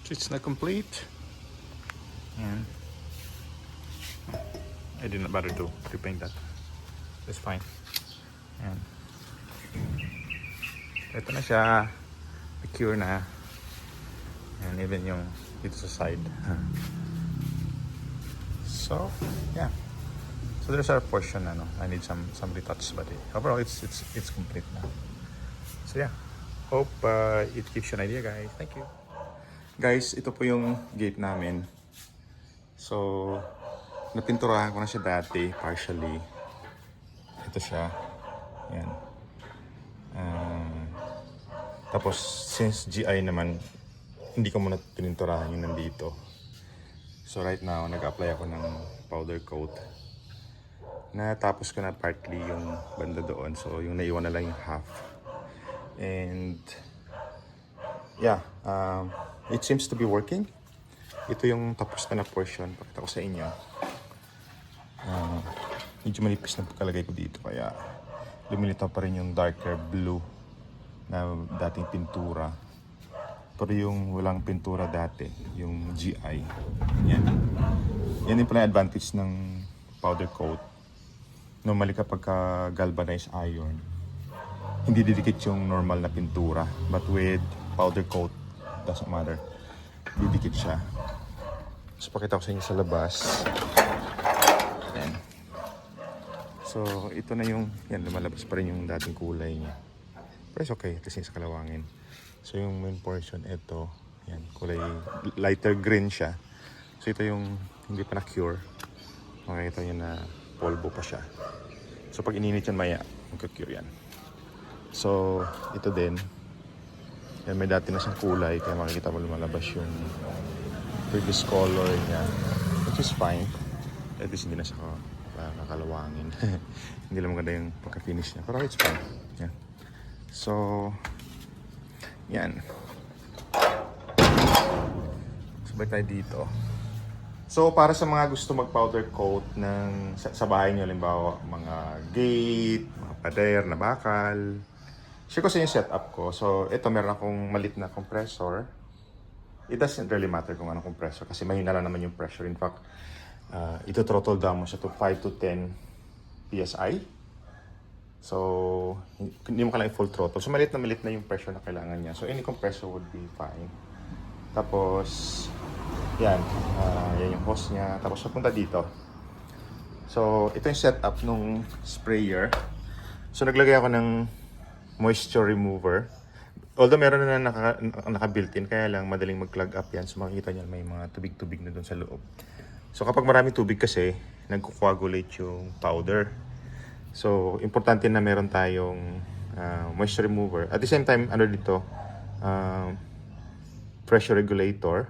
It's not complete. And I did not bother to repaint that. That's fine. And ito na siya. Secure na. And even yung dito sa side. So, yeah. So there's our portion, I need some retouch, but overall it's complete now. So yeah, hope it gives you an idea, guys. Thank you. Guys, ito po yung gate namin. So, napinturahan ko na siya dati, partially. Ito siya. Yan. Tapos, since GI naman, hindi ko muna pininturahan yung nandito. So right now, nag-apply ako ng powder coat. Natapos ko na partly yung banda doon. So, yung naiwan na lang yung half. And, yeah, it seems to be working. Ito yung tapos na portion. Pakita ko sa inyo. Medyo manipis na pagkalagay ko dito. Kaya, lumilitaw pa rin yung darker blue na dating pintura. Pero yung walang pintura dati, yung GI. Yan. Yan yung pala advantage ng powder coat. Normally kapag galvanized iron, hindi didikit yung normal na pintura. But with powder coat, doesn't matter. Didikit siya. So pakita ko sa inyo sa labas. Yan. So ito na yung, yan, lumalabas pa rin yung dating kulay niya. Pero it's okay, kasi sa kalawangin. So yung main portion, ito, yan, kulay lighter green siya. So ito yung hindi pa na-cure. Makikita nyo na polvo pa siya. So pag ininit yan maya, magka-cure yan. So ito din, yan, may dati na siyang kulay, kaya makikita mo lumalabas yung previous color niya, which is fine. At least hindi na siya kakalawangin. Hindi lang maganda yung pagka-finish niya, pero it's fine. Yan. So yan. Sabay tayo dito. So, para sa mga gusto mag-powder coat ng, sa bahay nyo, halimbawa, mga gate, mga pader na bakal. Share ko sa yung setup ko. So, ito, meron akong malit na compressor. It doesn't really matter kung anong compressor kasi mahina lang naman yung pressure. In fact, ito throttle down mo siya to 5 to 10 PSI. So, hindi mo kailangan full throttle. So, malit na yung pressure na kailangan niya. So, any compressor would be fine. Tapos, yan. Yan yung hose niya. Tapos, papunta dito. So, ito yung setup nung sprayer. So, naglagay ako ng moisture remover. Although, meron na naka-built-in. Kaya lang, madaling mag-clog up yan. So, makikita niyo may mga tubig-tubig na dun sa loob. So, kapag maraming tubig kasi, nagko-coagulate yung powder. So, importante na meron tayong moisture remover. At the same time, ano dito, pressure regulator.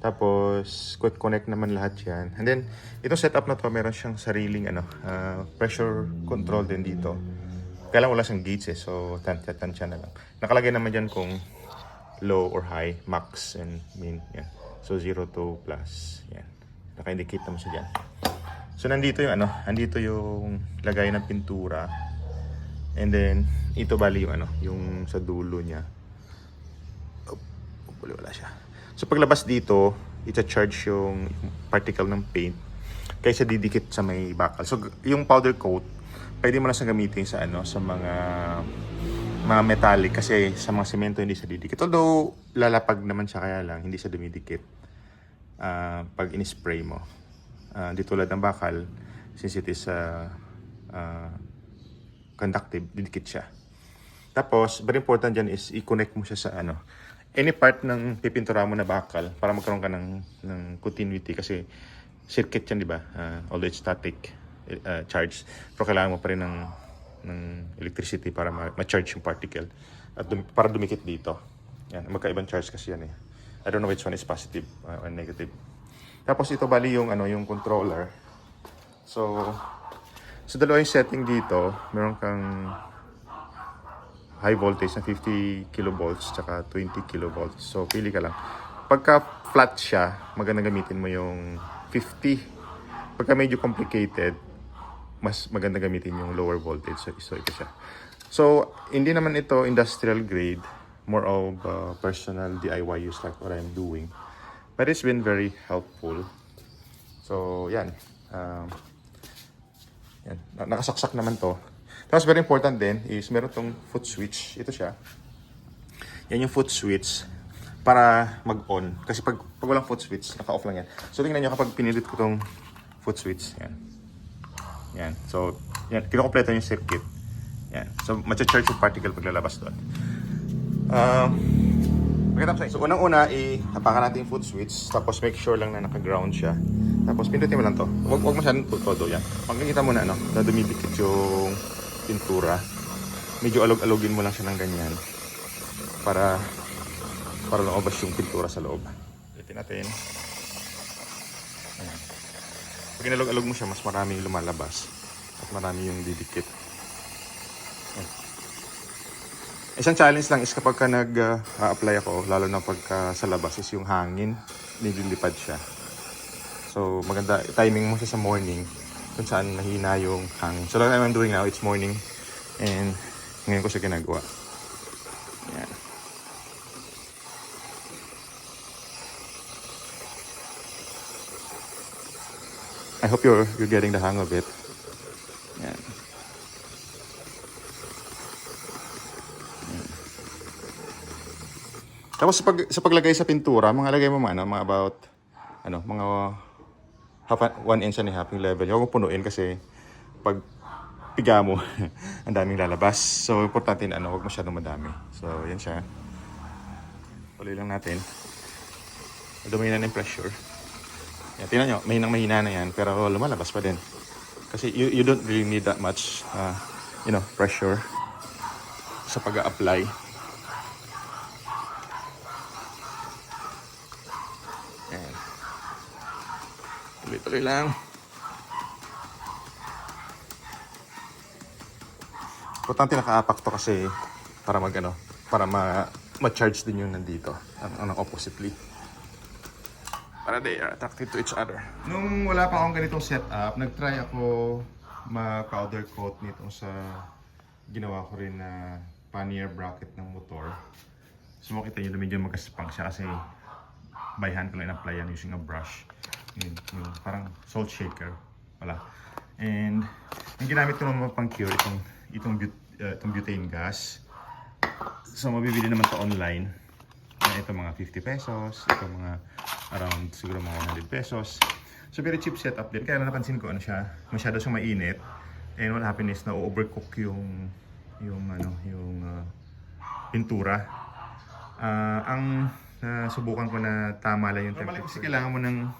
Tapos, quick connect naman lahat yan. And then, itong setup na to, meron siyang sariling pressure control din dito. Kaya lang wala siyang gauge so tansya na lang. Nakalagay naman dyan kung low or high, max and min. Yan. So, 0 to plus. Yan. Naka-indicate naman siya dyan. So, nandito yung nandito yung lagay ng pintura. And then, ito bali yung yung sa dulo niya. Wala siya. So, paglabas dito, ita-charge yung particle ng paint kaysa didikit sa may bakal. So, yung powder coat, pwede mo na sa gamitin sa sa mga metallic kasi sa mga semento hindi siya didikit. Although, lalapag naman siya kaya lang, hindi siya dumidikit pag in-spray mo. Di tulad ng bakal, since it is conductive, didikit siya. Tapos, very important dyan is i-connect mo siya sa any part ng pipintura mo na bakal para magkaroon ka ng continuity kasi circuit yan, di ba? Although it's static charge, pero kailangan mo pa rin ng electricity para ma-charge yung particle at para dumikit dito. Yan, magkaibang charge kasi yan eh. I don't know which one is positive or negative. Tapos ito bali yung yung controller. So dalawa yung setting dito, meron kang high voltage na 50 kilovolts tsaka 20 kilovolts. So pili ka lang. Pagka flat siya, maganda gamitin mo yung 50. Pagka medyo complicated, mas maganda gamitin yung lower voltage. So ito siya. So hindi naman ito industrial grade. more of personal DIY use like what I'm doing. But it's been very helpful. So, yan. Yan. Nakasaksak naman to. Tapos very important din is meron tong foot switch. Ito siya. Yan yung foot switch para mag-on. Kasi pag walang foot switch, naka-off lang yan. So, tingnan nyo kapag pinilit ko tong foot switch. Yan. Yan. So, yan. Kinokompleto yung circuit. Yan. So, matcha-charge yung particle pag lalabas doon. Pakita ko sa inyo. So, unang-una, hapakan natin yung foot switch. Tapos, make sure lang na naka-ground siya. Tapos, pindutin mo lang to. Huwag masyadong todo. Yan. Pagkakita mo na, na dumidikit yung pintura. Medyo alog-alogin mo lang siya ng ganyan. Para lumabas yung pintura sa loob. Ulitin natin. Ayan. Pag inalog-alog mo siya, mas maraming lumalabas. At marami yung didikit. Isang challenge lang is kapag ka nag-apply ako, lalo na pagka sa labas, is yung hangin, nililipad siya. So, maganda, timing mo siya sa morning, kung saan mahina yung hangin. So, like I'm doing now, it's morning, and ngayon ko siya ginagawa. Yan. I hope you're getting the hang of it. Yan. Tapos sa paglagay sa pintura, mga lagay mo mga about mga half 1 inch and a half yung level. Huwag mo punuin kasi pag piga mo, ang daming lalabas. So importante na huwag masyadong madami. So yan siya. Tuloy lang natin. Dumina na yung pressure. Yan, tingnan nyo, mahina na yan, pero lumalabas pa din. Kasi you don't really need that much pressure sa pag-a-apply. Yan. Tuloy-tuloy lang. Importante nakaapak to kasi para para ma-charge din yung nandito ang oppositely. Para they are attracted to each other. Nung wala pa akong ganitong setup, nag-try ako ma-powder coat nito sa ginawa ko rin na pannier bracket ng motor. So makita nyo na medyo magaspang siya kasi by hand ko lang in-apply yan using a brush. Yung parang salt shaker pala. And yung ginamit ko naman pang cure itong butane gas. So mabibili naman to online. Ito mga 50 pesos, ito mga around siguro mga 100 pesos. So very cheap setup din. Kaya napansin ko masyado siyang mainit. And what happened is na overcook yung pintura. Ang nasubukan ko na tama lang yung temperature. Kasi kailangan mo ng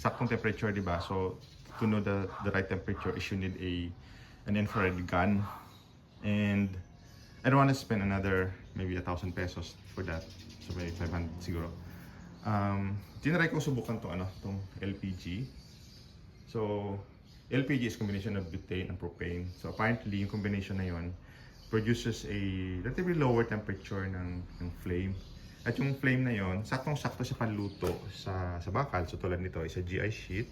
saktong temperature, di ba? So to know the right temperature is you need an infrared gun. And I don't want to spend another maybe 1,000 pesos for that. So maybe 500 siguro. Tinry ko subukan tong LPG. So LPG is combination of butane and propane. So apparently yung combination na yon produces a relatively lower temperature ng flame. At yung flame na yon, saktong-sakto sa panluto sa bakal. So tulad nito is a GI sheet.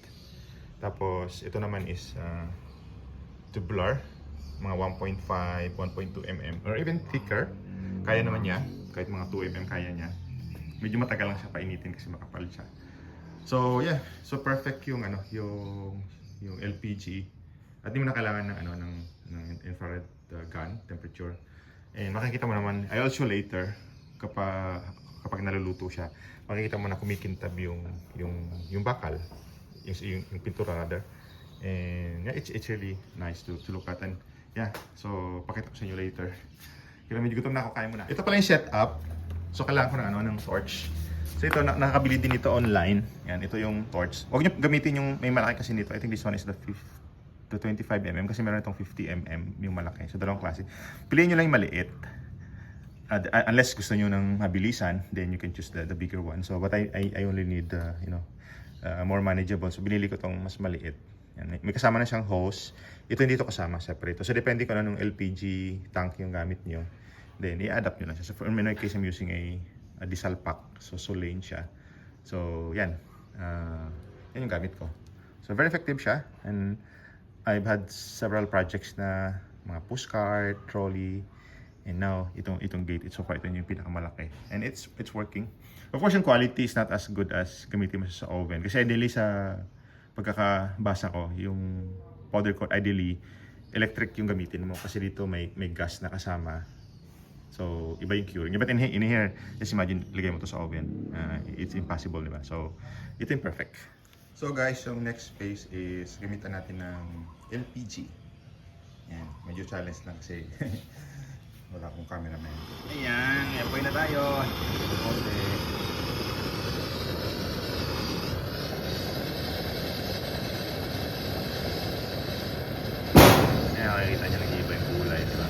Tapos ito naman is tubular, mga 1.5, 1.2 mm or even thicker. Kaya naman niya, kahit mga 2 mm kaya niya. Medyo matagal lang siya painitin kasi makapal siya. So yeah, so perfect yung yung LPG. At hindi mo na kailangan ng infrared gun temperature. And makikita mo naman, I also later kapag naluluto siya, makikita mo na kumikintab yung bakal, yung pintura rather. And yeah, it's really nice to look at. And yeah, so pakita ko sa inyo later. Kaya medyo gutom na ako, kain muna. Ito pala yung setup. So kailangan ko ng torch. So ito, nakakabili din ito online. Yan, ito yung torch. Huwag nyo gamitin yung may malaki kasi nito. I think this one is the 25mm kasi meron itong 50mm yung malaki. So dalawang klase. Piliin nyo lang yung maliit. Unless gusto nyo ng mabilisan, then you can choose the bigger one. So but I only need more manageable. So binili ko tong mas maliit. Yan, may kasama na siyang hose. Ito hindi ito kasama, separate. So depende kung anong LPG tank yung gamit nyo. Then i-adapt nyo lang siya. So for my case, I'm using a diesel pack. So Solane siya. So yan. Yan yung gamit ko. So very effective siya. And I've had several projects na mga pushcart, trolley, And now, itong gate, so far, ito yung pinakamalaki. And it's working. Of course, yung quality is not as good as gamitin mo siya sa oven. Kasi ideally sa pagkakabasa ko, yung powder coat, ideally, electric yung gamitin mo. Kasi dito may gas na kasama. So, iba yung curing. But in here, just imagine, lagay mo to sa oven. It's impossible, di ba? So, ito yung perfect. So guys, yung next phase is gamitan natin ng LPG. Yan, medyo challenge lang kasi wala akong cameraman. Ayan, apoy na tayo. Okay. Ayan, makikita nyo nag-iiba yung kulay, di ba?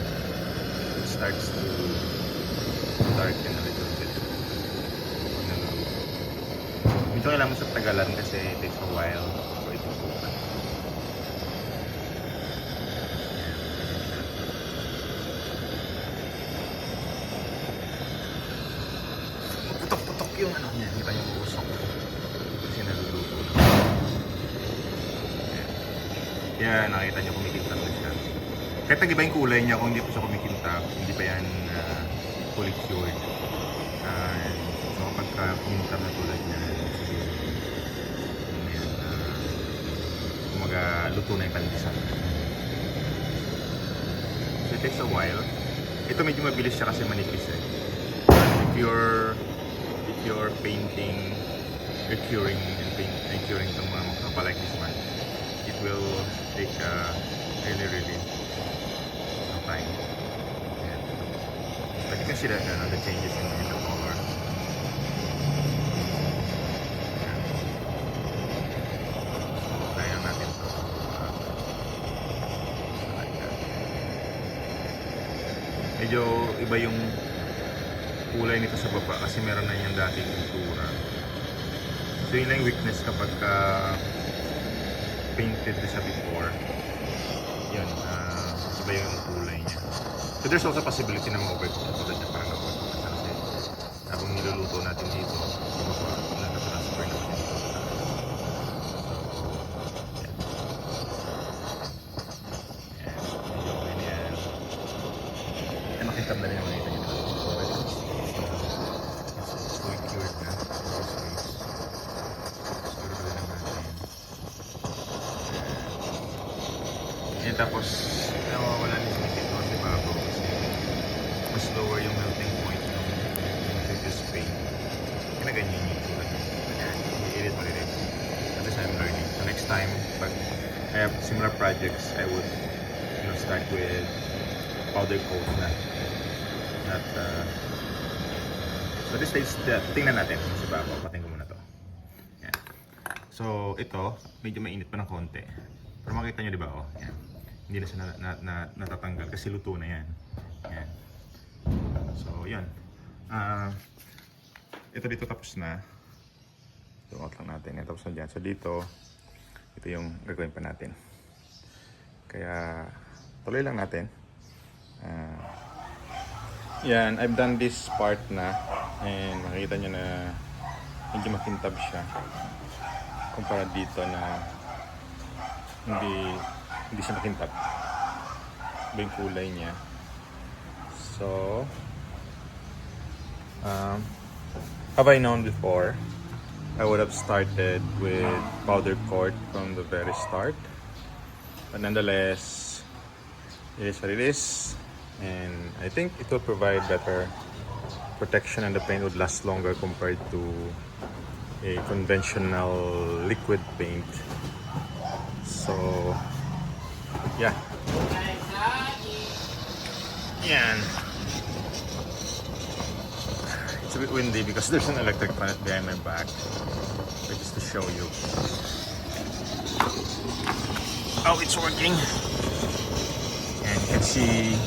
It starts to darken a little bit. Medyo kailangan sa tagalan kasi it takes a while for it to cook. Putok-putok yung ano niya, kita niyo usok kasi naluluto na. Yan, nakita niyo kumikintab na siya. Kahit nag-iba yung kulay niya, kung hindi pa siya kumikintab, hindi pa yan fully cured. So kapag kumikintab na tulad niya, luto na yung pandesal. So it takes a while. Ito medyo mabilis siya kasi manipis eh. If you're painting, you're curing and curing itong mga makapa like this one, it will take really some time. Yeah. But you can see that the changes in the color. Medyo iba yung kulay nito sa baba kasi meron na yung dating pintura. So yun lang yung weakness kapag painted siya before. Yun, iba yung kulay niya. So there's also possibility na ma-overcook na tulad niya, parang na-overcook na kasi habang niluluto natin dito, sa baba, nag-transfer naman dito. Makintab na rin naman ito nyo. It's fully cured na. Siguro lang natin. And tapos, nawawala din yung ito kasi bago kasi mas lower yung melting point ng previous paint. Kinaganyan yung itsura niya. I-edit pa rin. At least I'm learning. So next time, pag I have similar projects, I would start with powder coat na. So this stage, tingnan natin sa babaw. Patingin ko muna to. Yan. So ito, medyo mainit pa ng konti. Pero makita nyo, di ba? Oh, yan. Hindi na siya natatanggal kasi luto na yan. Yan. So yan. Ito dito tapos na. Tumakot lang natin. Yan, tapos na dyan. So dito, ito yung gagawin pa natin. Kaya tuloy lang natin. Yan, I've done this part na and makikita nyo na medyo makintab siya kumpara dito na hindi siya makintab. Iba yung kulay niya. So have I known before, I would have started with powder coat from the very start, but nonetheless it is what it is. And I think it will provide better protection and the paint would last longer compared to a conventional liquid paint. So, yeah. Yan. It's a bit windy because there's an electric fan behind my back. But just to show you. Oh, it's working. And you can see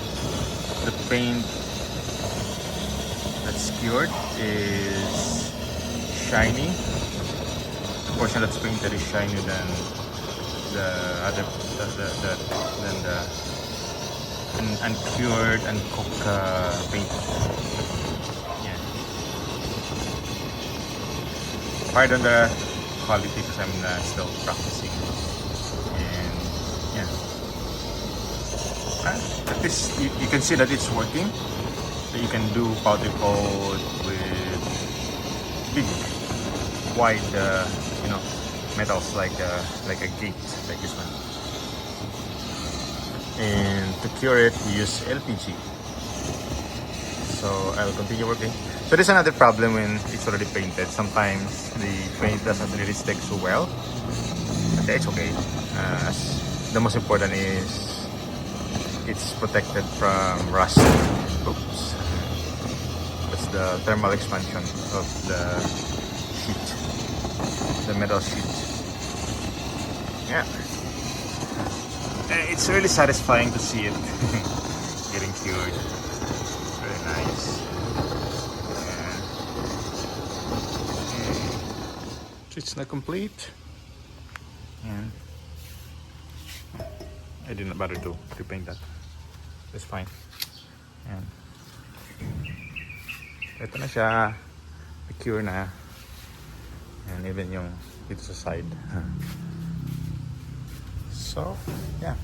the paint that's cured is shiny. The portion that's painted is shinier than the other than the uncured and cooked paint. Yeah. Pardon the quality because I'm still practicing. And yeah. At least you can see that it's working. So you can do powder coat with big, wide, metals like a gate, like this one. And to cure it, you use LPG. So I'll continue working. So there's another problem when it's already painted. Sometimes the paint doesn't really stick so well. Okay, it's okay. The most important is it's protected from rust. Oops. That's the thermal expansion of the sheet, the metal sheet. Yeah. It's really satisfying to see it getting cured. Very nice. Yeah. Okay. So it's not complete. And I didn't bother to repaint that. It's fine. Ayan. Ito na siya. Cure na. And even yung dito sa side. So, yeah.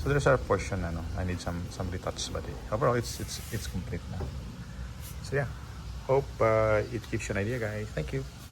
So there's our portion. I need some retouch, but overall it's complete now. So yeah. Hope it gives you an idea, guys. Thank you.